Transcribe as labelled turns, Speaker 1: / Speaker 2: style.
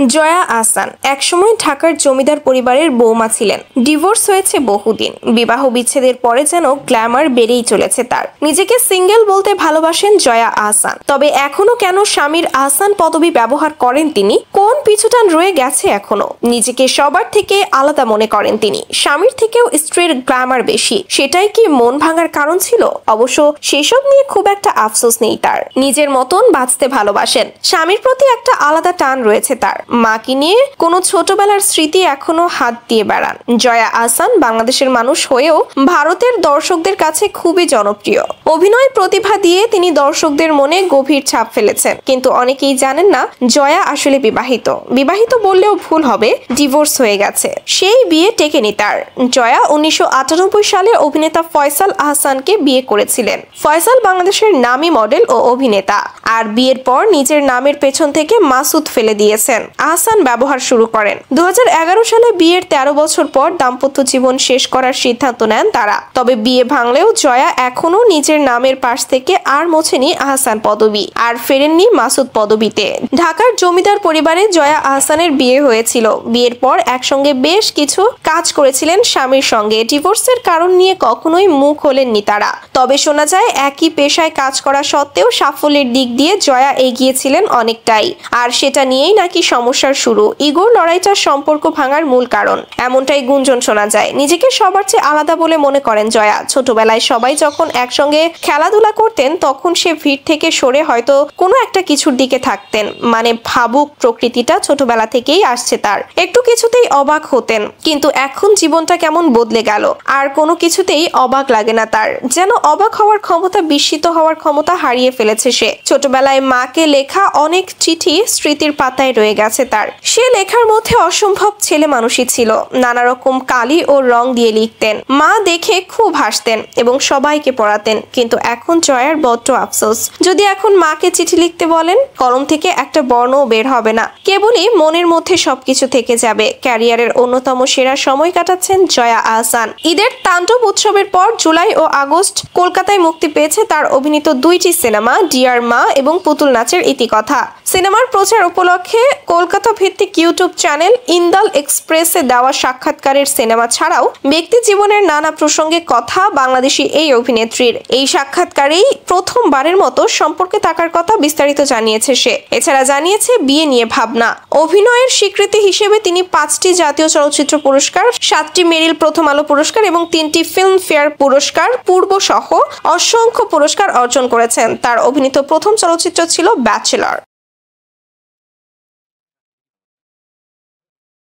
Speaker 1: জয়া আহসান একসময় ঢাকার জমিদার পরিবারের বৌমা ছিলেন। ডিভোর্স হয়েছে বহুদিন। বিবাহ বিচ্ছেদের পরে যেন গ্ল্যামার বেড়েই চলেছে তার। নিজেকে সিঙ্গেল বলতে ভালোবাসেন জয়া আহসান। তবে এখনো কেন স্বামীর আহসান পদবি ব্যবহার করেন তিনি? কোন পিছুটান রয়ে গেছে এখনো? নিজেকে সবার থেকে আলাদা মনে করেন তিনি। স্বামীর থেকেও স্ত্রীর গ্ল্যামার বেশি। সেটাই কি মন ভাঙার কারণ ছিল? অবশ্য সেসব নিয়ে খুব একটা আফসোস নেই তার। নিজের মতন বাঁচতে ভালোবাসেন। স্বামীর প্রতি একটা আলাদা টান রয়েছে তার। মাকে নিয়ে কোনো ছোটবেলার স্মৃতি এখনো হাত দিয়ে বেড়ান। জয়া আহসান বাংলাদেশের মানুষ হয়েও ভারতের দর্শকদের কাছে খুবই জনপ্রিয়। অভিনয় প্রতিভা দিয়ে তিনি দর্শকদের মনে গভীর ছাপ ফেলেছেন। কিন্তু অনেকেই জানেন না জয়া আসলে বিবাহিত বললেও ভুল হবে। ডিভোর্স হয়ে গেছে। সেই বিয়ে টেকেনি তার। জয়া 1998 সালে অভিনেতা ফয়সাল আহসানকে বিয়ে করেছিলেন। ফয়সাল বাংলাদেশের নামী মডেল ও অভিনেতা। আর বিয়ের পর নিজের নামের পেছন থেকে মাসুদ ফেলে দিয়েছেন। আহসান ব্যবহার শুরু করেন। 2011 সালে বিয়ের 13 বছর পর দাম্পত্য জীবন শেষ করার সিদ্ধান্ত নেন তারা। তবে বিয়ে ভাঙলেও জয়া এখনো নিজের নামের পাশ থেকে আর মোছেনি আহসান পদবি, আর ফেরেননি মাসুদ পদবিতে। ঢাকার জমিদার পরিবারে জয়া আহসানের বিয়ে হয়েছিল। বিয়ের পর একসঙ্গে বেশ কিছু কাজ করেছিলেন স্বামীর সঙ্গে। ডিভোর্সের কারণ নিয়ে কখনোই মুখ খোলেননি তারা। তবে শোনা যায় একই পেশায় কাজ করা সত্ত্বেও সাফল্যের দিক দিয়ে জয়া এগিয়েছিলেন অনেকটাই। আর সেটা নিয়েই নাকি সমস্যার শুরু। ইগোর লড়াইটা সম্পর্ক ভাঙার মূল কারণ, এমনটাই গুঞ্জন শোনা যায়। নিজেকে সবার চেয়ে আলাদা বলে মনে করেন জয়া। ছোটবেলায় সবাই যখন একসঙ্গে খেলাধুলা করতেন তখন সে ভিড় থেকে সরে হয়তো কোনো একটা কিছুর দিকে থাকতেন। মানে ভাবুক প্রকৃতিটা ছোটবেলা থেকেই আসছে তার। একটু কিছুতেই অবাক হতেন। কিন্তু এখন জীবনটা কেমন বদলে গেল। আর কোনো কিছুতেই অবাক লাগে না তার। যেন অবাক হওয়ার ক্ষমতা, বিস্মিত হওয়ার ক্ষমতা হারিয়ে ফেলেছে সে। ছোটবেলায় মাকে লেখা অনেক চিঠি স্মৃতির পাতায় রয়ে গেছে তার। সে লেখার মধ্যে অসম্ভব ছেলে মানুষই ছিল। নানা রকম কালি ও রং দিয়ে লিখতেন। মা দেখে খুব হাসতেন এবং সবাইকে পড়াতেন। কিন্তু এখন জয়ার বড্ড আফসোস। যদি এখন মাকে চিঠি লিখতে বলেন, কলম থেকে একটা বর্ণও বের হবে না। কেবলই মনের মধ্যে সবকিছু থেকে যাবে। ক্যারিয়ারের অন্যতম সেরা সময় কাটাচ্ছেন জয়া আহসান। ঈদের তাণ্ডব উৎসবের পর জুলাই ও আগস্ট কলকাতায় মুক্তি পেয়েছে তার অভিনীত 2টি সিনেমা, ডিয়ার মা এবং পুতুল নাচের ইতিকথা। সিনেমার প্রচার উপলক্ষে কলকাতা ভিত্তিক ইউটিউব চ্যানেল ইন্দাল এক্সপ্রেসে দেওয়া সাক্ষাৎকারের সিনেমা ছাড়াও ব্যক্তি জীবনের নানা প্রসঙ্গে কথা বাংলাদেশি এই অভিনেত্রীর। এই সাক্ষাৎকারেই প্রথমবারের মতো সম্পর্কে থাকার কথা বিস্তারিত জানিয়েছে সে। এছাড়া জানিয়েছে বিয়ে নিয়ে ভাবনা। অভিনয়ের স্বীকৃতি হিসেবে তিনি 5টি জাতীয় চলচ্চিত্র পুরস্কার, 7টি মেরিল প্রথম আলো পুরস্কার এবং 3টি ফিল্ম ফেয়ার পুরস্কার পূর্ব সহ অসংখ্য পুরস্কার অর্জন করেছেন। তার অভিনীত প্রথম চলচ্চিত্র ছিল ব্যাচেলর।